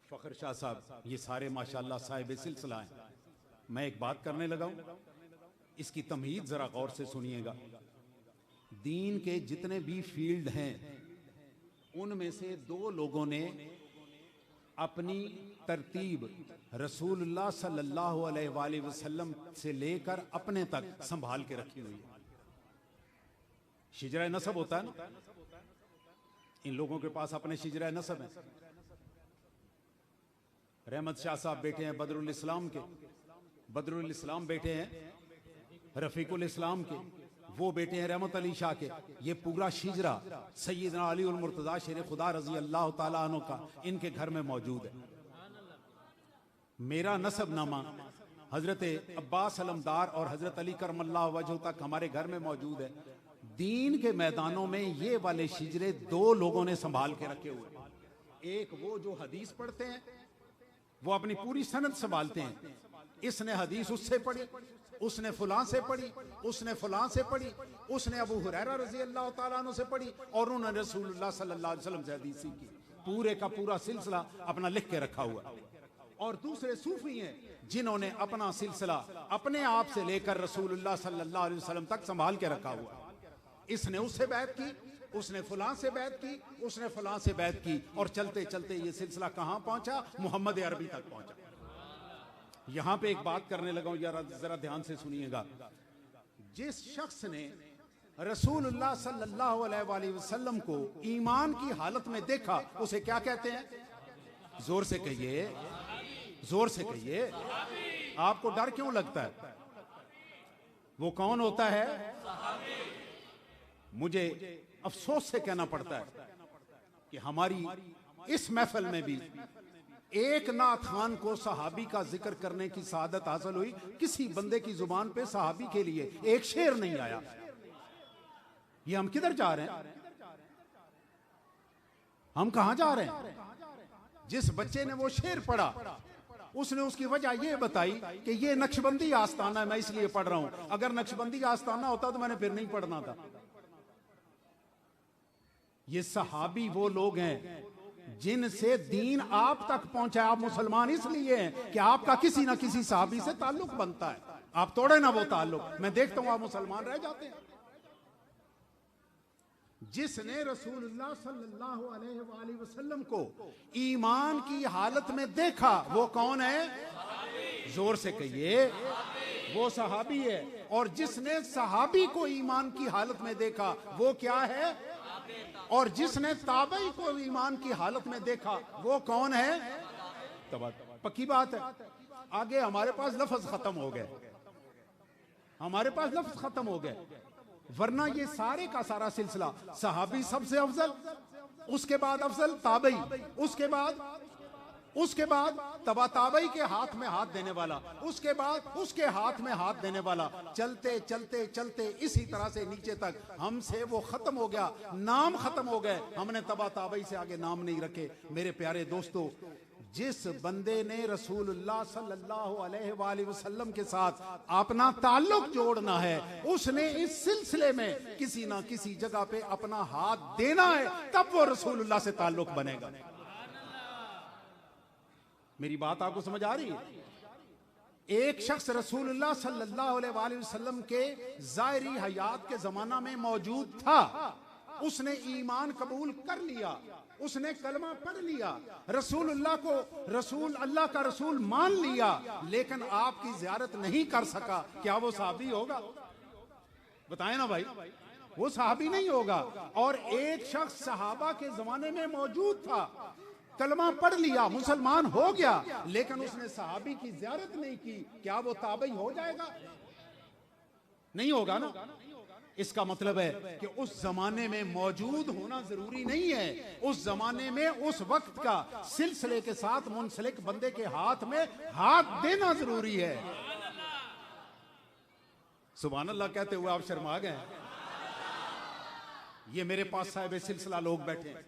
फखर शाह साहब, ये सारे माशाअल्लाह साहिब सिलसिला हैं। मैं एक बात करने लगा हूं, इसकी तमहीद जरा गौर से सुनिएगा। दीन के जितने भी फील्ड हैं उनमें से दो लोगों ने अपनी तरतीब रसूलुल्लाह सल्लल्लाहु अलैहि वसल्लम से लेकर अपने तक संभाल के रखी हुई है। शिजरा नसब होता है ना, इन लोगों के पास अपने शिजरा नसब है। रहमत शाह साहब बैठे हैं बदरुल इस्लाम के, बदरुल इस्लाम बैठे हैं रफीकुल इस्लाम के, वो बेटे हैं रहमत अली शाह के। ये पूरा शिजरा सैयदना अली उल मुर्तजा शेर खुदा रजी अल्लाह ताला अन्हु का इनके घर में मौजूद है। मेरा नसबनामा हजरत अब्बास अलमदार और हजरत अली करमल्लाह वजह तक हमारे घर में मौजूद है। दीन के मैदानों में ये वाले शिजरे दो लोगों ने संभाल के रखे हुए। एक वो जो हदीस पढ़ते हैं, वो अपनी पूरी सनद संभालते हैं। इसने हदीस उससे पढ़ी, उसने फुलां से पढ़ी, उसने फुलां से पढ़ी, उसने अबू हुरैरा रजी अल्लाह ताला अन्हु से पढ़ी, और उन्होंने रसूलुल्लाह सल्लल्लाहु अलैहि वसल्लम से हदीस सीखी। पूरे का पूरा सिलसिला अपना लिख के रखा हुआ। और दूसरे सूफी हैं जिन्होंने अपना सिलसिला अपने आप से लेकर रसूलुल्लाह सल्लल्लाहु अलैहि वसल्लम तक संभाल के रखा हुआ। इसने उससे बैत की, उसने फुलां से बैत की, उसने फुलां से बैत की, और चलते चलते ये सिलसिला कहां पहुंचा? मोहम्मद अरबी तक पहुंचा। यहां पे एक बात करने लगा हूं, जरा ध्यान से सुनिएगा। जिस शख्स ने रसूलुल्लाह सल्लल्लाहु अलैहि वसल्लम को ईमान की हालत में देखा, उसे क्या कहते हैं? जोर से कहिए, जोर से कहिए। आपको डर क्यों लगता है? वो कौन होता है? मुझे अफसोस से कहना पड़ता है कि हमारी इस महफिल में भी एक नाथ खान को सहाबी का जिक्र करने की सआदत हासिल हुई। किसी बंदे की जुबान पे सहाबी के लिए एक शेर नहीं आया। ये हम किधर जा रहे हैं? हम कहां जा रहे हैं? जिस बच्चे ने वो शेर पढ़ा, उसने उसकी वजह ये बताई कि ये नक्शबंदी आस्ताना है, मैं इसलिए पढ़ रहा हूं। अगर नक्शबंदी आस्ताना होता तो मैंने फिर नहीं पढ़ना था। ये सहाबी वो लोग हैं जिनसे दीन आप तक पहुंचा। आप मुसलमान इसलिए हैं कि आपका किसी ना किसी सहाबी से ताल्लुक बनता है। आप तोड़े ना वो ताल्लुक, मैं देखता हूं आप मुसलमान रह जाते हैं। जिसने रसूलुल्लाह सल्लल्लाहु अलैहि वसल्लम को ईमान की हालत में देखा, वो कौन है? जोर से कहिए, वो सहाबी है। और जिसने सहाबी को ईमान की हालत में देखा वो क्या है? और जिसने ताबई को ईमान की हालत में देखा वो कौन है? पक्की बात है। आगे हमारे पास लफ्ज खत्म हो गए, हमारे पास लफ्ज खत्म हो गए, वरना ये सारे का सारा सिलसिला सहाबी सबसे अफजल, उसके बाद अफजल ताबई, उसके बाद तबा ताबई के हाथ में हाथ देने वाला, उसके बाद उसके हाथ में हाथ देने वाला, चलते चलते चलते इसी तरह से नीचे तक हमसे वो खत्म हो गया, नाम खत्म हो गए। हमने तबा ताबई से आगे नाम नहीं रखे। मेरे प्यारे दोस्तों, जिस बंदे ने रसूलुल्लाह सल्लल्लाहु अलैहि वसल्लम के साथ अपना ताल्लुक जोड़ना है, उसने इस सिलसिले में किसी ना किसी जगह पे अपना हाथ देना है, तब वो रसूलुल्लाह से ताल्लुक बनेगा। मेरी बात आपको समझ आ रही है? एक शख्स रसूलुल्लाह सल्लल्लाहु अलैहि वसल्लम के ज़ाहिरी हयात के जमाना में मौजूद था, उसने ईमान कबूल कर लिया, उसने कलमा पढ़ लिया, रसूलुल्लाह को रसूल, अल्लाह का रसूल मान लिया, लेकिन आपकी ज़ियारत नहीं कर सका। क्या वो सहाबी होगा? बताएं ना भाई, वो सहाबी नहीं होगा। और एक शख्स सहाबा के जमाने में मौजूद था, कलमा पढ़ लिया, मुसलमान हो गया, लेकिन उसने सहाबी की ज़ियारत नहीं की। क्या वो ताबई हो जाएगा? नहीं होगा ना। इसका मतलब है कि उस जमाने में मौजूद होना जरूरी नहीं है, उस जमाने में उस वक्त का सिलसिले के साथ मुंसलिक बंदे के हाथ में हाथ देना जरूरी है। सुभान अल्लाह कहते हुए आप शर्मा गए। ये मेरे पास साहिब सिलसिला लोग बैठे हैं।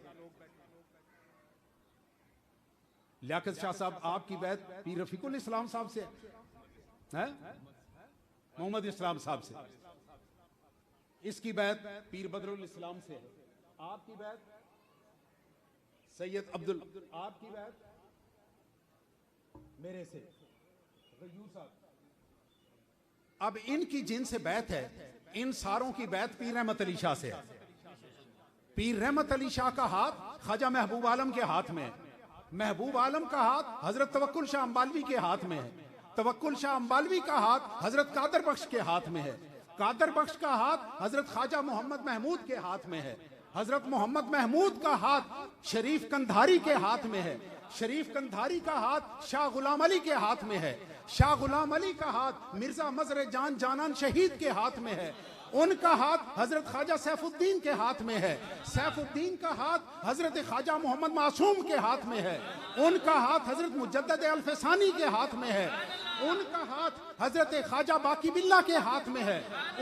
लियाकत शाह साहब, आपकी बैत पीर रफीकुल इस्लाम साहब से है, मोहम्मद इस्लाम साहब से। इसकी बैत पीर बदरुल इस्लाम से है। आपकी बैत सैयद अब्दुल, आपकी बैत मेरे से गयूर साहब। अब इनकी जिनसे बैत है, इन सारों की बैत पीर रहमत अली शाह से है। पीर रहमत अली शाह का हाथ ख्वाजा महबूब आलम के हाथ में है, महबूब आलम का हाथ हजरत तवक्कुल शाह अंबालवी के हाथ में है, तवक्कुल शाह अंबालवी का हाथ हजरत कादर बख्श के हाथ में है, कादर बख्श का हाथ हजरत ख्वाजा मोहम्मद महमूद के हाथ में है, हजरत मोहम्मद महमूद का हाथ शरीफ कंधारी के हाथ में है, शरीफ कंधारी का हाथ शाह गुलाम अली के हाथ में है, शाह गुलाम अली का हाथ मिर्जा मजर जान जानान शहीद के हाथ में है, उनका हाथ हजरत ख्वाजा सैफुद्दीन के हाथ में है, सैफुद्दीन का हाथ हजरत ख्वाजा मोहम्मद मासूम के हाथ में है, उनका हाथ हजरत मुजद्दद अल-फसानी के हाथ में है, उनका हाथ हजरत ख्वाजा बाकी बिल्ला के हाथ में है,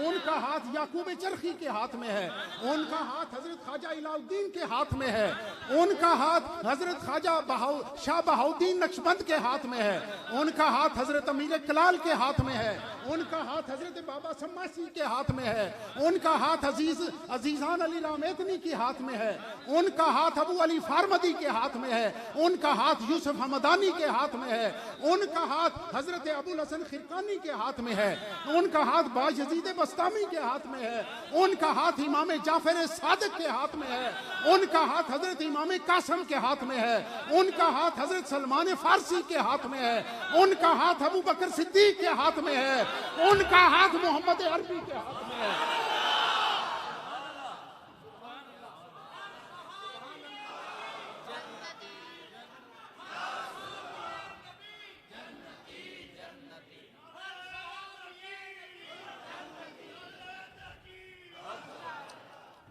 उनका हाथ याकूब चरखी के हाथ में है, उनका हाथ हजरत ख्वाजा इलाउद्दीन के हाथ में है, उनका हाथ हजरत ख्वाजा शाह बहाउद्दीन नक्शबंद के हाथ में है, उनका हाथ हजरत अमीर कलाल के हाथ में है, उनका हाथ हजरत बाबा सम्मासी के हाथ में है, उनका हाथ अजीजान अली रामेतनी के हाथ में है, उनका हाथ अबू अली फारमदी के हाथ में है, उनका हाथ यूसुफ हमदानी के हाथ में है, उनका हाथ हजरत अबुल हसन खिरकानी के हाथ में है, उनका हाथ बायजीद बस्तामी के हाथ में है, उनका हाथ इमाम जाफर सादिक के हाथ में है, उनका हाथ हजरत इमाम कासिम के हाथ में है, उनका हाथ हजरत सलमान फारसी के हाथ में है, उनका हाथ अबू बकर सिद्दीक के हाथ में है, उनका हाथ मोहम्मद अरबी के हाथ में है।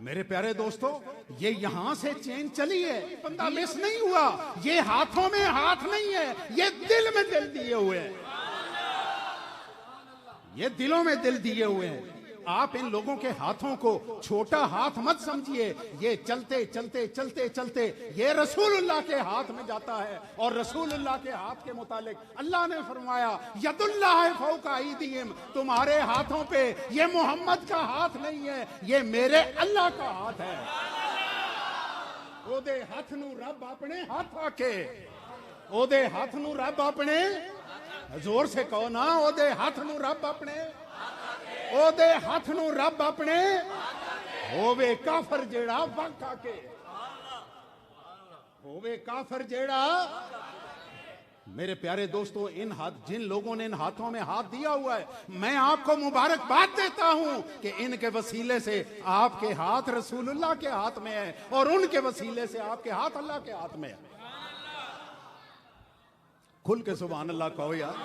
मेरे प्यारे दोस्तों, ये यहां से चेन चली है, बंदा मिस नहीं हुआ। ये हाथों में हाथ नहीं है, ये दिल में दिल दिए हुए हैं, ये दिलों में दिल दिए हुए हैं। आप इन लोगों के हाथों को छोटा हाथ मत समझिए, ये चलते चलते चलते चलते ये रसूलुल्लाह के हाथ में जाता है। और रसूलुल्लाह के हाथ के मुतालिक अल्लाह ने फरमाया, यदुल्लाह फौका ऐदीहिम, तुम्हारे हाथों पे ये मोहम्मद का हाथ नहीं है, ये मेरे अल्लाह का हाथ है। ओदे हाथ नू रब अपने हाथ आके, ओदे हाथ नू रब अपने, जोर से कहो ना, ओदे हाथ नू रब अपने, ओदे हाथ नू रब अपने, होवे काफर जेड़ा वक आके, होवे काफर जेड़ा मेरे प्यारे दोस्तों, इन हाथ जिन लोगों ने इन हाथों में हाथ दिया हुआ है, मैं आपको मुबारकबाद देता हूं कि इनके वसीले से आपके हाथ रसूलुल्लाह के हाथ में है और उनके वसीले से आपके हाथ अल्लाह के हाथ में है। खुल के सुभान अल्लाह कहो यार।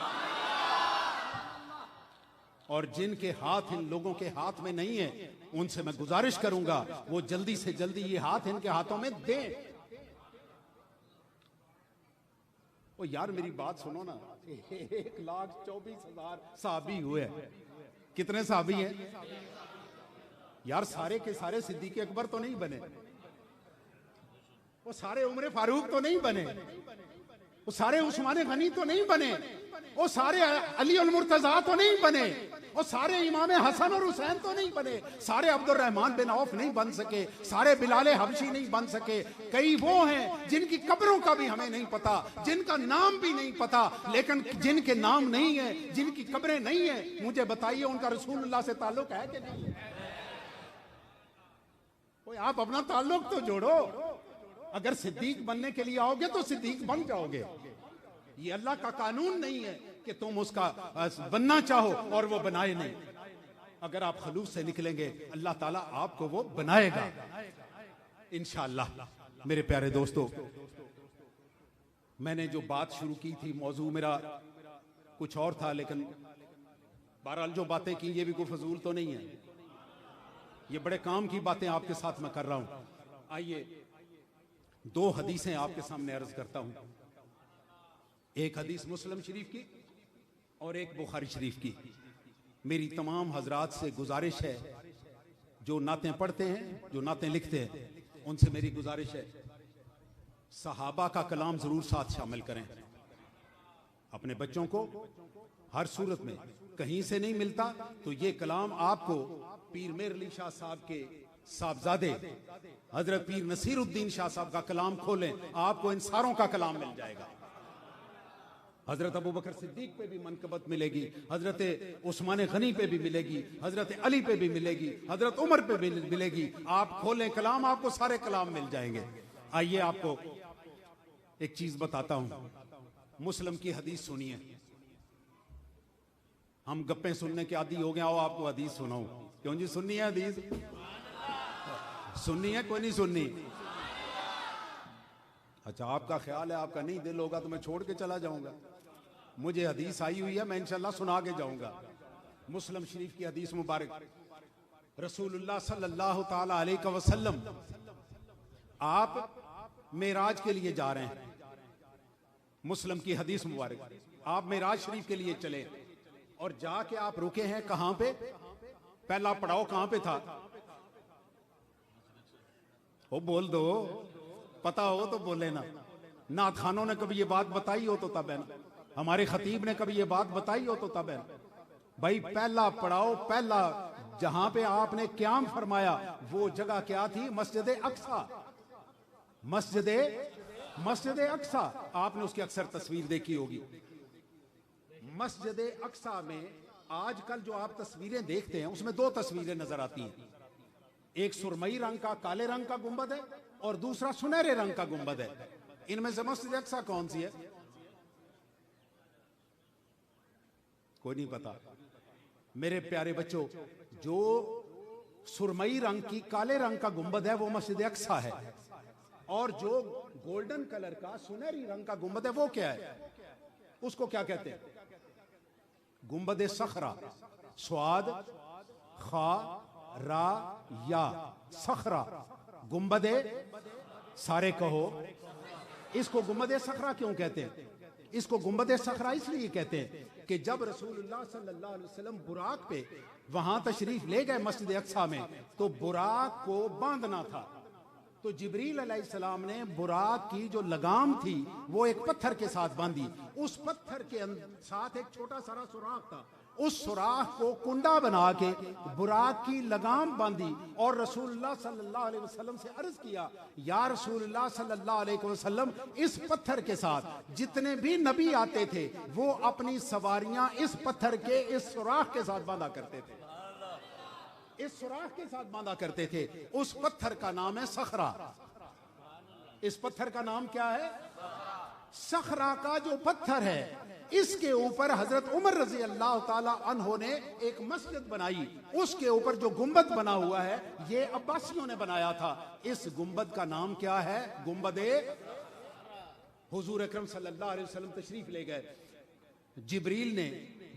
और जिनके हाथ इन लोगों के हाथ में नहीं है, उनसे मैं गुजारिश करूंगा वो जल्दी से जल्दी ये हाथ इनके हाथों में दें। ओ यार मेरी बात सुनो ना, 1,24,000 साहबी हुए हैं। कितने साहबी हैं यार? सारे के सारे सिद्दीक अकबर तो नहीं बने, वो सारे उमर फारूक तो नहीं बने, वो सारे उस्मान गनी तो नहीं बने, वो सारे अली अल मुर्तजा तो नहीं बने, वो सारे इमाम हसन और हुसैन तो नहीं बने, सारे अब्दुल रहमान बिन औफ नहीं बन सके, सारे बिलाल हबशी नहीं बन सके। कई वो हैं जिनकी कब्रों का भी हमें नहीं पता, जिनका नाम भी नहीं पता, लेकिन जिनके नाम नहीं है, जिनकी कब्रें नहीं है, मुझे बताइए उनका रसूलुल्लाह से ताल्लुक है कि नहीं? कोई आप अपना ताल्लुक तो जोड़ो। अगर सिद्दीक बनने के लिए आओगे तो सिद्दीक बन जाओगे। ये अल्लाह का कानून नहीं है कि तुम उसका बनना चाहो और वो बनाए नहीं। अगर आप खलूस से निकलेंगे, अल्लाह ताला आपको वो बनाएगा इंशाअल्लाह। मेरे प्यारे दोस्तों, मैंने जो बात शुरू की थी, मौजू मेरा कुछ और था, लेकिन बहरहाल जो बातें की ये भी कोई फजूल तो नहीं है, ये बड़े काम की बातें आपके साथ मैं कर रहा हूं। आइए 2 हदीसें आपके सामने अर्ज करता हूं। एक हदीस मुस्लिम शरीफ की और एक बुखारी शरीफ की। मेरी तमाम हजरात से गुजारिश है, जो नातें पढ़ते हैं, जो नातें लिखते हैं, उनसे मेरी गुजारिश है, सहाबा का कलाम जरूर साथ शामिल करें। अपने बच्चों को हर सूरत में, कहीं से नहीं मिलता तो ये कलाम आपको पीर मेर अली शाह साहब के साहबजादे हजरत पीर नसीरुद्दीन शाह साहब का कलाम खोलें, आपको इन सारों का कलाम मिल जाएगा। हजरत अबू बकर सिद्दीक पे भी मनकबत मिलेगी, हजरत उस्मान गनी पे भी मिलेगी, हजरत अली पे भी मिलेगी, हजरत उमर पे भी मिलेगी। आप खोलें कलाम, आपको सारे कलाम मिल जाएंगे। आइए आपको एक चीज बताता हूं, मुस्लिम की हदीस सुनिए। हम गप्पे सुनने के आदी हो गए, आओ आपको हदीस सुनाऊं। क्यों जी, सुननी है हदीस? सुननी है कोई नहीं सुननी? अच्छा, आपका ख्याल है, आपका नहीं दिल होगा तो मैं छोड़ के चला जाऊंगा। मुझे हदीस आई हुई है, मैं इंशाल्लाह सुना के जाऊंगा। मुस्लिम शरीफ की हदीस मुबारक, रसूलुल्लाह सल्लल्लाहु ताला अलैहि वसल्लम आप मेराज के लिए जा रहे हैं। मुस्लिम की हदीस मुबारक, आप मेराज शरीफ के लिए चले और जाके आप रुके हैं कहां पे? पहला पड़ाव कहां पे था? वो बोल दो, पता हो तो बोले ना। नात खानों ने कभी ये बात बताई हो तो तब है ना, हमारे खतीब ने कभी ये बात बताई हो तो तब है ना। भाई पहला पड़ाव, पहला जहां पे आपने क्याम फरमाया वो जगह क्या थी? मस्जिद अक्सा। मस्जिद अक्सा, आपने उसकी अक्सर तस्वीर देखी होगी। मस्जिद अक्सा में आजकल जो आप तस्वीरें देखते हैं उसमें 2 तस्वीरें नजर आती हैं। एक सुरमई रंग का, काले रंग का गुंबद है और दूसरा सुनहरे रंग का गुंबद है। इनमें से मस्जिद अक्सा कौन सी है? कोई नहीं पता। मेरे प्यारे बच्चों, जो सुरमई रंग की, काले रंग का गुंबद है वो मस्जिद अक्सा है, और जो गोल्डन कलर का सुनहरी रंग का गुंबद है वो क्या है? उसको क्या कहते हैं? गुंबद सखरा। स्वाद खा रा या सखरा, गुंबद सारे कहो। इसको गुंबद सखरा क्यों कहते हैं? इसको गुंबद सखरा इसलिए कहते हैं कि जब रसूलुल्लाह सल्लल्लाहु अलैहि वसल्लम बुराक पे वहां तशरीफ ले गए मस्जिद अक्सा में, तो बुराक को बांधना था। तो जिब्रील अलैहिस्सलाम ने बुराक की जो लगाम थी वो एक पत्थर के साथ बांधी। उस पत्थर के साथ एक छोटा सा सुराख था, उस सुराख को कुंडा बना के बुराक की लगाम बांधी और रसूलुल्लाह सल्लल्लाहु अलैहि वसल्लम से अर्ज किया, या रसूलुल्लाह सल्लल्लाहु अलैहि वसल्लम, इस पत्थर के साथ जितने भी नबी आते थे वो अपनी सवारियां इस पत्थर के इस सुराख के साथ बांधा करते थे, इस सुराख के साथ बांधा करते थे। उस पत्थर का नाम है सखरा। इस पत्थर का नाम क्या है? सखरा का जो पत्थर है, इसके ऊपर हजरत उमर रजी अल्लाह ताला अन्हो ने एक मस्जिद बनाई। उसके ऊपर जो गुंबद बना हुआ है ये अब्बासियों ने बनाया था। इस गुंबद का नाम क्या है? गुंबदे हुजूर अकरम सल्लल्लाहु अलैहि वसल्लम तशरीफ ले गए। जिब्रील ने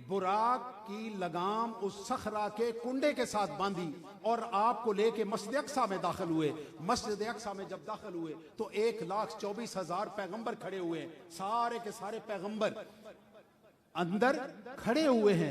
बुराक की लगाम उस सखरा के कुंडे के साथ बांधी और आपको लेके मस्जिद अक्सा में दाखिल हुए। मस्जिद अक्सा में जब दाखिल हुए तो 1,24,000 पैगंबर खड़े हुए। सारे के सारे पैगंबर अंदर खड़े हुए हैं।